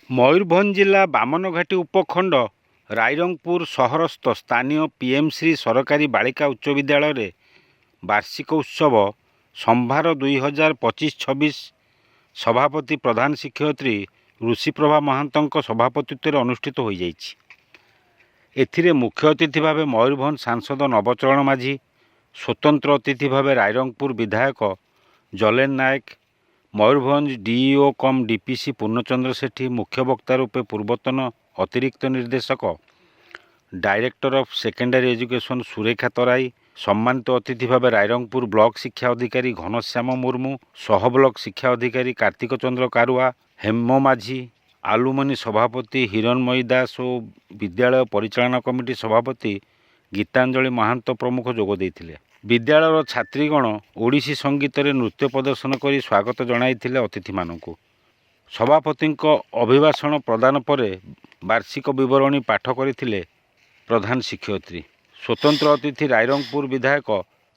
ମୟୂରଭଞ୍ଜ ଜିଲ୍ଲା ବାମନଘାଟି ଉପଖଣ୍ଡ ରାଇରଙ୍ଗପୁର ସହରସ୍ଥ ସ୍ଥାନୀୟ ପିଏମ୍ଶ୍ରୀ ସରକାରୀ ବାଳିକା ଉଚ୍ଚ ବିଦ୍ୟାଳୟରେ ବାର୍ଷିକ ଉତ୍ସବ ସମ୍ଭାର 2025-26 ସଭାପତି ପ୍ରଧାନ ଶିକ୍ଷୟତ୍ରୀ ଋଷିପ୍ରଭା ମହାନ୍ତଙ୍କ ସଭାପତିତ୍ୱରେ ଅନୁଷ୍ଠିତ ହୋଇଯାଇଛି। ଏଥିରେ ମୁଖ୍ୟ ଅତିଥି ଭାବେ ମୟୂରଭଞ୍ଜ ସାଂସଦ ନବଚରଣ ମାଝୀ, ସ୍ୱତନ୍ତ୍ର ଅତିଥି ଭାବେ ରାଇରଙ୍ଗପୁର ବିଧାୟକ ଜଲେନ ନାୟକ, ମୟୂରଭଞ୍ଜ ଡିଇଓ କମ୍ ଡିପିସି ପୂର୍ଣ୍ଣଚନ୍ଦ୍ର ସେଠୀ, ମୁଖ୍ୟ ବକ୍ତା ରୂପେ ପୂର୍ବତନ ଅତିରିକ୍ତ ନିର୍ଦ୍ଦେଶକ director of secondary education Surekha Tarai, ସମ୍ମାନିତ ଅତିଥି ଭାବେ ରାଇରଙ୍ଗପୁର ବ୍ଲକ ଶିକ୍ଷା ଅଧିକାରୀ ଘନଶ୍ୟାମ ମୁର୍ମୁ, ସହ ବ୍ଲକ ଶିକ୍ଷା ଅଧିକାରୀ କାର୍ତ୍ତିକ ଚନ୍ଦ୍ର କାରୁଆ, ହେମ ମାଝୀ, ଆଲୁମନି ସଭାପତି ହିରଣ୍ମୟୀ ଦାସ ଓ ବିଦ୍ୟାଳୟ ପରିଚାଳନା କମିଟି ସଭାପତି ଗୀତାଞ୍ଜଳି ମହାନ୍ତ ପ୍ରମୁଖ ଯୋଗ ଦେଇଥିଲେ। ବିଦ୍ୟାଳୟର ଛାତ୍ରୀଗଣ ଓଡ଼ିଶୀ ସଙ୍ଗୀତରେ ନୃତ୍ୟ ପ୍ରଦର୍ଶନ କରି ସ୍ୱାଗତ ଜଣାଇଥିଲେ ଅତିଥିମାନଙ୍କୁ। ସଭାପତିଙ୍କ ଅଭିଭାଷଣ ପ୍ରଦାନ ପରେ ବାର୍ଷିକ ବିବରଣୀ ପାଠ କରିଥିଲେ ପ୍ରଧାନ ଶିକ୍ଷୟତ୍ରୀ। ସ୍ୱତନ୍ତ୍ର ଅତିଥି ରାଇରଙ୍ଗପୁର ବିଧାୟକ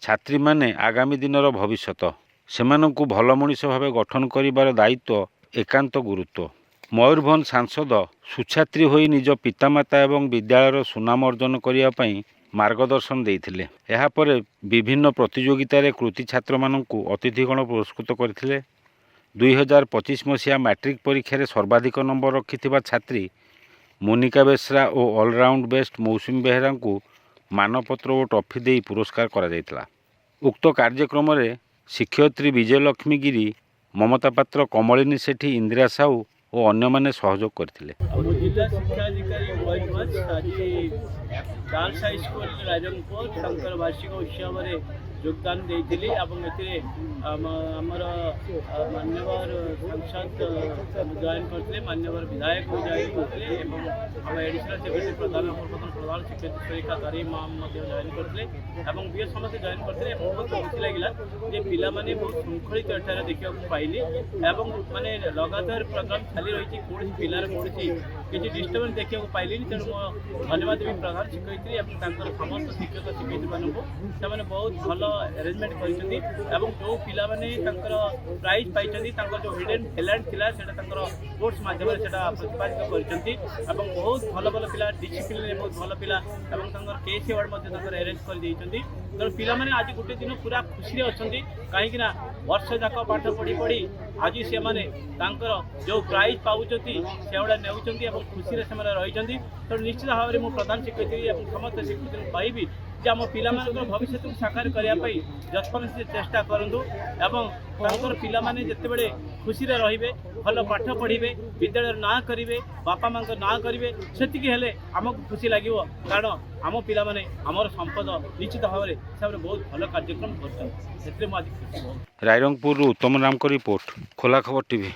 ଛାତ୍ରୀମାନେ ଆଗାମୀ ଦିନର ଭବିଷ୍ୟତ, ସେମାନଙ୍କୁ ଭଲ ମଣିଷ ଭାବେ ଗଠନ କରିବାର ଦାୟିତ୍ୱ ଏକାନ୍ତ ଗୁରୁତ୍ୱ। ମୟୂରଭଞ୍ଜ ସାଂସଦ ସୁଛାତ୍ରୀ ହୋଇ ନିଜ ପିତାମାତା ଏବଂ ବିଦ୍ୟାଳୟର ସୁନାମ ଅର୍ଜନ କରିବା ପାଇଁ ମାର୍ଗଦର୍ଶନ ଦେଇଥିଲେ। ଏହାପରେ ବିଭିନ୍ନ ପ୍ରତିଯୋଗିତାରେ କୃତୀ ଛାତ୍ରମାନଙ୍କୁ ଅତିଥିଗଣ ପୁରସ୍କୃତ କରିଥିଲେ। 2025 ମସିହା ମାଟ୍ରିକ ପରୀକ୍ଷାରେ ସର୍ବାଧିକ ନମ୍ବର ରଖିଥିବା ଛାତ୍ରୀ ମୋନିକା ବେଶ୍ରା ଓ ଅଲରାଉଣ୍ଡ ବେଷ୍ଟ ମୌସୁମୀ ବେହେରାଙ୍କୁ ମାନପତ୍ର ଓ ଟ୍ରଫି ଦେଇ ପୁରସ୍କାର କରାଯାଇଥିଲା। ଉକ୍ତ କାର୍ଯ୍ୟକ୍ରମରେ ଶିକ୍ଷୟତ୍ରୀ ବିଜୟଲକ୍ଷ୍ମୀ ଗିରି, ମମତା ପାତ୍ର, କମଳିନୀ ସେଠୀ, ଇନ୍ଦିରା ସାହୁ ଓ ଅନ୍ୟମାନେ ସହଯୋଗ କରିଥିଲେ। ଜିଲ୍ଲା ଶିକ୍ଷା ଅଧିକାରୀ ମୟୂରଭଞ୍ଜ ଆଜି ଗାର୍ଲସ ହାଇସ୍କୁଲ ରାଇରଙ୍ଗପୁର ତାଙ୍କର ବାର୍ଷିକ ଉତ୍ସବରେ ଯୋଗଦାନ ଦେଇଥିଲି ଏବଂ ଏଥିରେ ଆମର ମାନ୍ୟବର ସାଂସଦ ଜଏନ୍ କରିଥିଲେ, ମାନ୍ୟବର ବିଧାୟକ ଜଏନ୍ କରିଥିଲେ ଏବଂ ଆମ ଏଡ଼ିସନାଲ ସେକ୍ରେଟାରୀ ପ୍ରଧାନ ଶିକ୍ଷୟତ୍ରୀ ସୁରେଖା ତରାଇ ମ୍ୟାମ୍ ମଧ୍ୟ ଜଏନ୍ କରିଥିଲେ ଏବଂ ବିଏ ସମସ୍ତେ ଜଏନ୍ କରିଥିଲେ। ଏବଂ ବହୁତ ଖୁସି ଲାଗିଲା ଯେ ପିଲାମାନେ ବହୁତ ଶୃଙ୍ଖଳିତ ଏଠାରେ ଦେଖିବାକୁ ପାଇଲି ଏବଂ ମାନେ ଲଗାତାର ପ୍ରୋଗ୍ରାମ ଚାଲି ରହିଛି, କୌଣସି ପିଲାର କୌଣସି କିଛି ଡିଷ୍ଟର୍ବାନ୍ସ ଦେଖିବାକୁ ପାଇଲିନି। ତେଣୁ ମୁଁ ଧନ୍ୟବାଦ ଦେବି ପ୍ରଧାନ ଶିକ୍ଷୟତ୍ରୀ ଏବଂ ତାଙ୍କର ସମସ୍ତ ଶିକ୍ଷକ ଶିକ୍ଷୟିତ୍ରୀମାନଙ୍କୁ। ସେମାନେ ବହୁତ ଭଲ ଆରେଞ୍ଜମେଣ୍ଟ କରିଛନ୍ତି ଏବଂ ଯେଉଁ ପିଲାମାନେ ତାଙ୍କର ପ୍ରାଇଜ୍ ପାଇଛନ୍ତି ତାଙ୍କର ଯେଉଁ ହିଡେନ୍ ଟ୍ୟାଲେଣ୍ଟ ଥିଲା ସେଇଟା ତାଙ୍କର ସ୍ପୋର୍ଟସ୍ ମାଧ୍ୟମରେ ସେଇଟା ପ୍ରତିପାଦିତ କରିଛନ୍ତି ଏବଂ ବହୁତ ଭଲ ଭଲ ପିଲା, ଡିସିପ୍ଲିନରେ ବହୁତ ଭଲ ପିଲା ଏବଂ ତାଙ୍କର କେସି ଆୱାର୍ଡ଼ ମଧ୍ୟ ତାଙ୍କର ଆରେଞ୍ଜ କରିଦେଇଛନ୍ତି। ତେଣୁ ପିଲାମାନେ ଆଜି ଗୋଟେ ଦିନ ପୁରା ଖୁସିରେ ଅଛନ୍ତି, କାହିଁକି ନା ବର୍ଷ ଯାକ ପାଠ ପଢ଼ି ପଢ଼ି ଆଜି ସେମାନେ ତାଙ୍କର ଯେଉଁ ପ୍ରାଇଜ୍ ପାଉଛନ୍ତି ସେଗୁଡ଼ା ନେଉଛନ୍ତି ଏବଂ ଖୁସିରେ ସେମାନେ ରହିଛନ୍ତି। ତେଣୁ ନିଶ୍ଚିତ ଭାବରେ ମୁଁ ପ୍ରଧାନ ଶିକ୍ଷୟତ୍ରୀ ଏବଂ ସମସ୍ତ ଶିକ୍ଷୟିତ୍ରୀଙ୍କୁ କହିବି ଯେ ଆମ ପିଲାମାନଙ୍କର ଭବିଷ୍ୟତକୁ ସାକାର କରିବା ପାଇଁ ଯତ୍ପରୋତି ଚେଷ୍ଟା କରନ୍ତୁ ଏବଂ ତାଙ୍କର ପିଲାମାନେ ଯେତେବେଳେ ଖୁସିରେ ରହିବେ, ଭଲ ପାଠ ପଢ଼ିବେ, ବିଦ୍ୟାଳୟର ନାଁ କରିବେ, ବାପା ମାଆଙ୍କ ନାଁ କରିବେ, ସେତିକି ହେଲେ ଆମକୁ ଖୁସି ଲାଗିବ। କାରଣ ଆମ ପିଲାମାନେ ଆମର ସମ୍ପଦ। ନିଶ୍ଚିତ ଭାବରେ ସେମାନେ ବହୁତ ଭଲ କାର୍ଯ୍ୟକ୍ରମ କରୁଛନ୍ତି, ସେଥିରେ ମୁଁ ଆଜି ଖୁସି। ରାଇରଙ୍ଗପୁରରୁ ଉତ୍ତମ ରାମଙ୍କ ରିପୋର୍ଟ, ଖୋଲା ଖବର ଟିଭି।